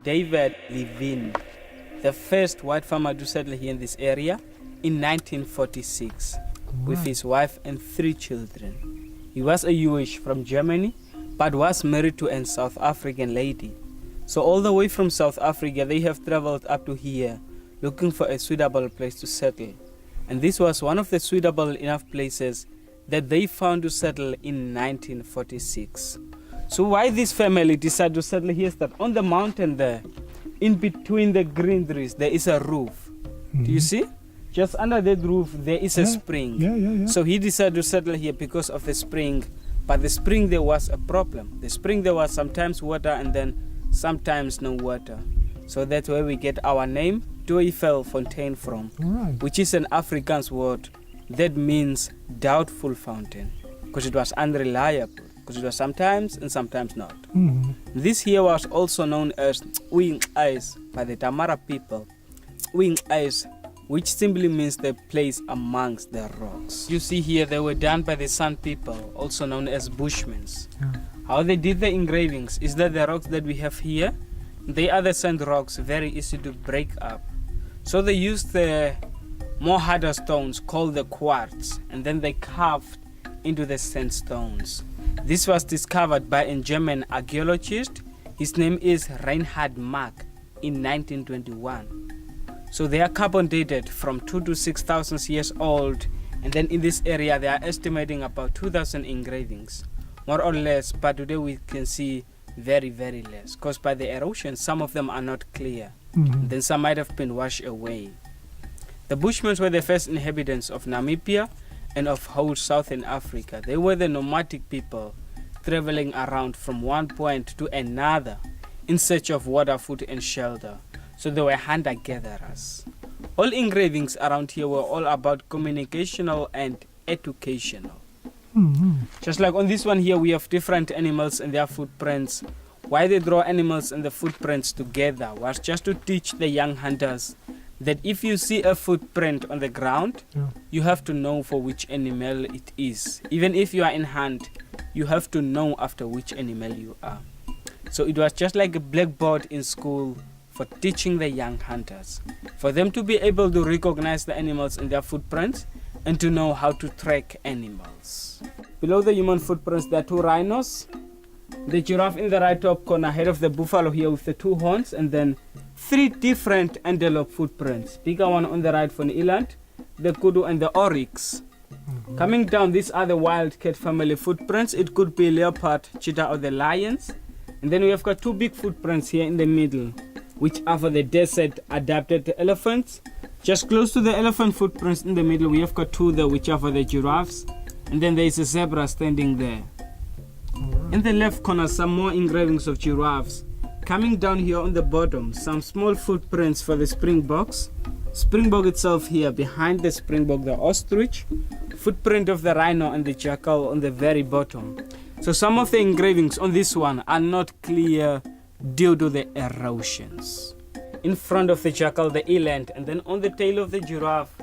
David Levine, the first white farmer to settle here in this area in 1946 with his wife and 3 children. He was a Jewish from Germany but was married to a South African lady. So all the way from South Africa they have traveled up to here looking for a suitable place to settle. And this was one of the suitable enough places that they found to settle in 1946. So why this family decided to settle here is that on the mountain there, in between the green trees, there is a roof. Do you see? Just under that roof, there is a spring. So he decided to settle here because of the spring. But the spring, there was a problem. The spring, there was sometimes water and then sometimes no water. So that's where we get our name, TWIFELFONTEIN from, which is an Afrikaans word that means doubtful fountain, because it was unreliable, because it was sometimes and sometimes not. This here was also known as wing eyes by the Tamara people. Wing eyes, which simply means the place amongst the rocks. You see here they were done by the San people, also known as Bushmen. How they did the engravings is that the rocks that we have here, they are the sand rocks, very easy to break up. So they used the more harder stones called the quartz, and then they carved into the sandstones. This was discovered by a German archaeologist. His name is Reinhard Mark in 1921. So they are carbon dated from 2,000 to 6,000 years old, and then in this area they are estimating about 2,000 engravings, more or less, but today we can see very, very less, because by the erosion some of them are not clear. Then some might have been washed away. The Bushmen were the first inhabitants of Namibia and of whole southern Africa. They were the nomadic people traveling around from one point to another in search of water, food and shelter. So they were hunter-gatherers. All engravings around here were all about communicational and educational. Just like on this one here, we have different animals and their footprints. Why they draw animals and the footprints together was just to teach the young hunters that if you see a footprint on the ground, you have to know for which animal it is. Even if you are in hunt, you have to know after which animal you are. So it was just like a blackboard in school for teaching the young hunters, for them to be able to recognize the animals in their footprints and to know how to track animals. Below the human footprints there are 2 rhinos, the giraffe in the right top corner ahead of the buffalo here with the 2 horns, and then 3 different antelope footprints. Bigger one on the right for the eland, the kudu and the oryx. Coming down, these are the wildcat family footprints. It could be leopard, cheetah or the lions. And then we have got 2 big footprints here in the middle, which are for the desert adapted elephants. Just close to the elephant footprints in the middle, we have got 2 there, which are for the giraffes. And then there is a zebra standing there. In the left corner, some more engravings of giraffes. Coming down here on the bottom, some small footprints for the springboks. Springbok itself here, behind the springbok, the ostrich. Footprint of the rhino and the jackal on the very bottom. So some of the engravings on this one are not clear due to the erosions. In front of the jackal, the eland, and then on the tail of the giraffe,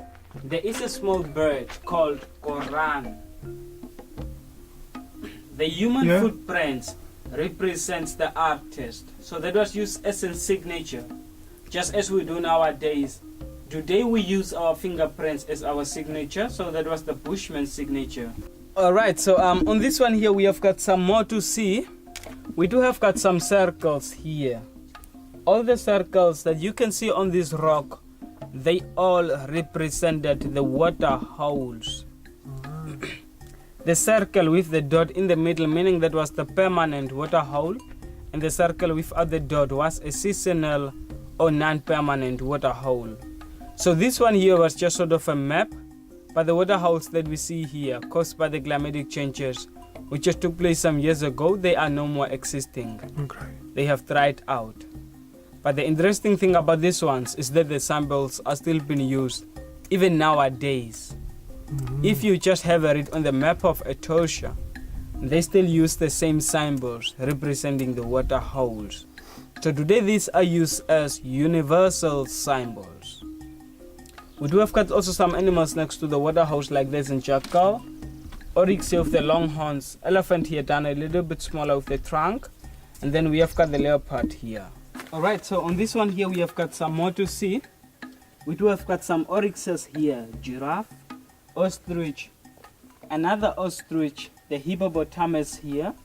there is a small bird called koran. The human footprints represents the artist. So that was used as a signature, just as we do nowadays. Today we use our fingerprints as our signature, so that was the Bushman's signature. Alright, so on this one here we have got some more to see. We do have got some circles here. All the circles that you can see on this rock, they all represented the water holes. The circle with the dot in the middle, meaning that was the permanent water hole, and the circle without the dot was a seasonal or non-permanent water hole. So this one here was just sort of a map, but the water holes that we see here, caused by the climatic changes, which just took place some years ago, they are no more existing. They have dried out. But the interesting thing about these ones is that the symbols are still being used, even nowadays. If you just have a read on the map of Ethiopia, they still use the same symbols representing the water holes. So today these are used as universal symbols. We do have got also some animals next to the water holes, like this in jackal, oryx here with the long horns, elephant here done a little bit smaller with the trunk, and then we have got the leopard here. Alright, so on this one here we have got some more to see. We do have got some oryxes here. Giraffe, ostrich, another ostrich, the hippopotamus here,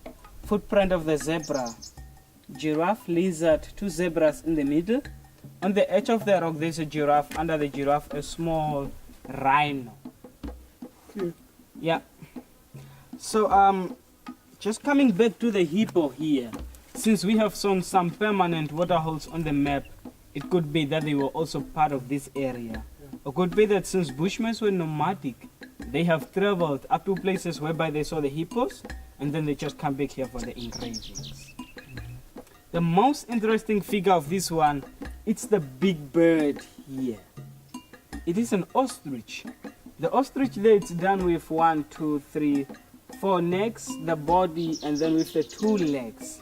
footprint of the zebra, giraffe, lizard, two zebras in the middle. On the edge of the rock there's a giraffe, under the giraffe a small rhino. Yeah. So just coming back to the hippo here, since we have shown some permanent waterholes on the map, it could be that they were also part of this area. It could be that since Bushmen were nomadic, they have traveled up to places whereby they saw the hippos, and then they just come back here for the engravings. The most interesting figure of this one, it's the big bird here. It is an ostrich. The ostrich there, it's done with 1, 2, 3, 4 necks, the body, and then with the 2 legs.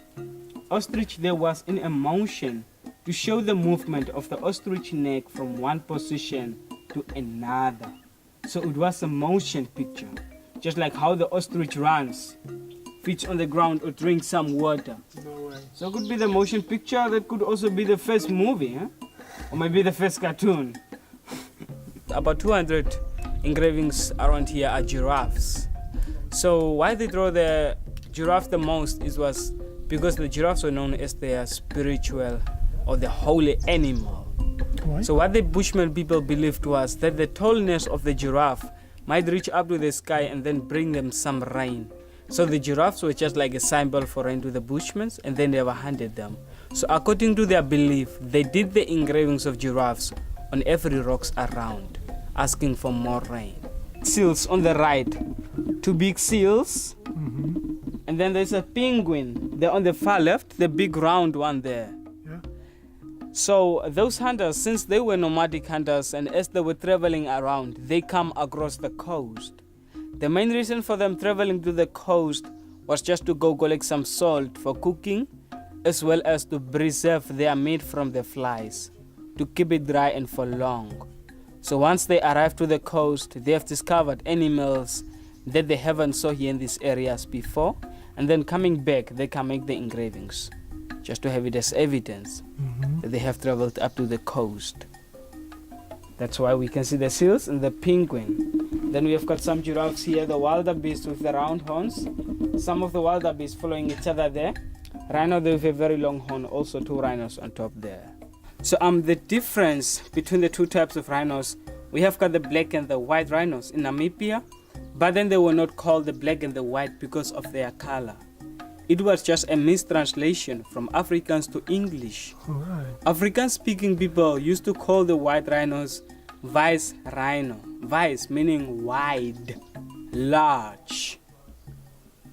Ostrich there was in a motion to show the movement of the ostrich neck from one position to another. So it was a motion picture, just like how the ostrich runs, feeds on the ground or drinks some water. No way. So it could be the motion picture, that could also be the first movie, huh? Or maybe the first cartoon. About 200 engravings around here are giraffes. So why they draw the giraffe the most was because the giraffes were known as their spiritual or the holy animal. Why? So what the Bushman people believed was that the tallness of the giraffe might reach up to the sky and then bring them some rain. So the giraffes were just like a symbol for rain to the Bushmen, and they never handed them. So according to their belief, they did the engravings of giraffes on every rocks around, asking for more rain. Seals on the right, 2 big seals, and then there's a penguin there on the far left, the big round one there. Yeah. So those hunters, since they were nomadic hunters, and as they were traveling around, they come across the coast. The main reason for them traveling to the coast was just to go collect some salt for cooking, as well as to preserve their meat from the flies, to keep it dry and for long. So once they arrive to the coast, they have discovered animals that they haven't saw here in these areas before, and then coming back, they can make the engravings, just to have it as evidence that they have traveled up to the coast. That's why we can see the seals and the penguin. Then we have got some giraffes here, the wildebeest with the round horns. Some of the wildebeest following each other there. Rhino there with a very long horn, also 2 rhinos on top there. So the difference between the 2 types of rhinos, we have got the black and the white rhinos in Namibia, but then they were not called the black and the white because of their color. It was just a mistranslation from Afrikaans to English. Alright. Afrikaans-speaking people used to call the white rhinos Vice rhino. Vice meaning wide, large,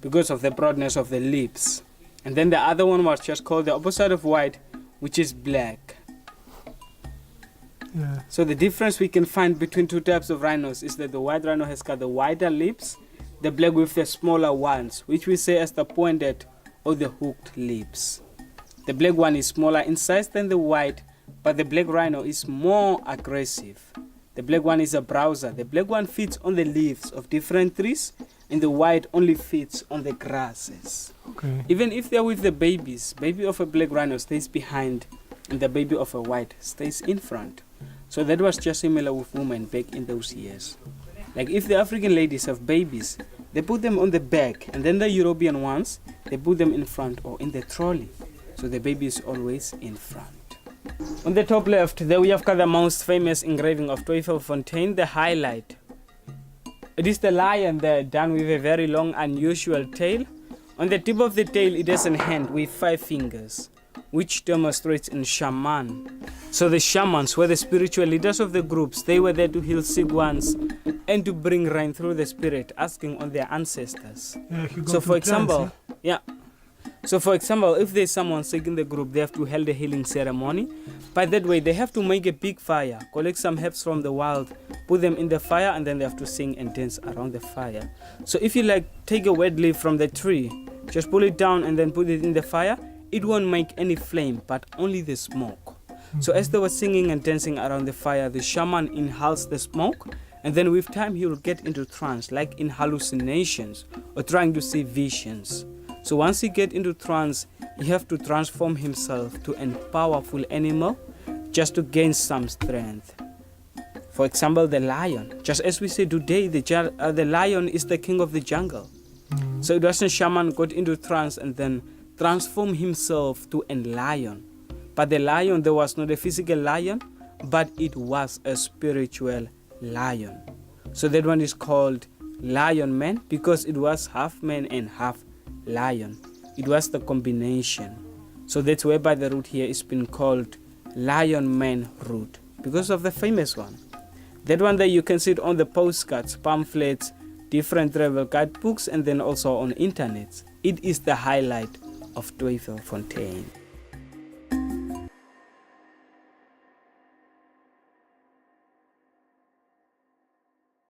because of the broadness of the lips. And then the other one was just called the opposite of white, which is black. Yeah. So the difference we can find between 2 types of rhinos is that the white rhino has got the wider lips, the black with the smaller ones, which we say as the pointed or the hooked lips. The black one is smaller in size than the white, but the black rhino is more aggressive. The black one is a browser. The black one feeds on the leaves of different trees, and the white only feeds on the grasses. Okay. Even if they're with the babies, baby of a black rhino stays behind, and the baby of a white stays in front. So that was just similar with women back in those years. Like if the African ladies have babies, they put them on the back, and then the European ones, they put them in front or in the trolley. So the baby is always in front. On the top left, there we have got the most famous engraving of TWIFELFONTEIN, the highlight. It is the lion there, done with a very long, unusual tail. On the tip of the tail, it has a hand with 5 fingers, which demonstrates in shaman. So the shamans were the spiritual leaders of the groups. They were there to heal sick ones and to bring rain through the spirit, asking on their ancestors. Yeah, if you go So to for example, trance, So for example, if there's someone sick in the group, they have to hold a healing ceremony. By that way, they have to make a big fire, collect some herbs from the wild, put them in the fire, and then they have to sing and dance around the fire. So if you take a wet leaf from the tree, just pull it down and then put it in the fire, it won't make any flame, but only the smoke. So as they were singing and dancing around the fire, the shaman inhales the smoke, and then with time he will get into trance, like in hallucinations or trying to see visions. So once he get into trance, he have to transform himself to a powerful animal just to gain some strength. For example, the lion. Just as we say today, the lion is the king of the jungle. So it wasn't shaman got into trance and then transformed himself to a lion. But the lion, there was not a physical lion, but it was a spiritual lion. So that one is called lion man because it was half man and half lion. It was the combination. So that's whereby the route here is been called lion man route because of the famous one. That one there you can see it on the postcards, pamphlets, different travel guidebooks, and then also on internet. It is the highlight of TWIFELFONTEIN.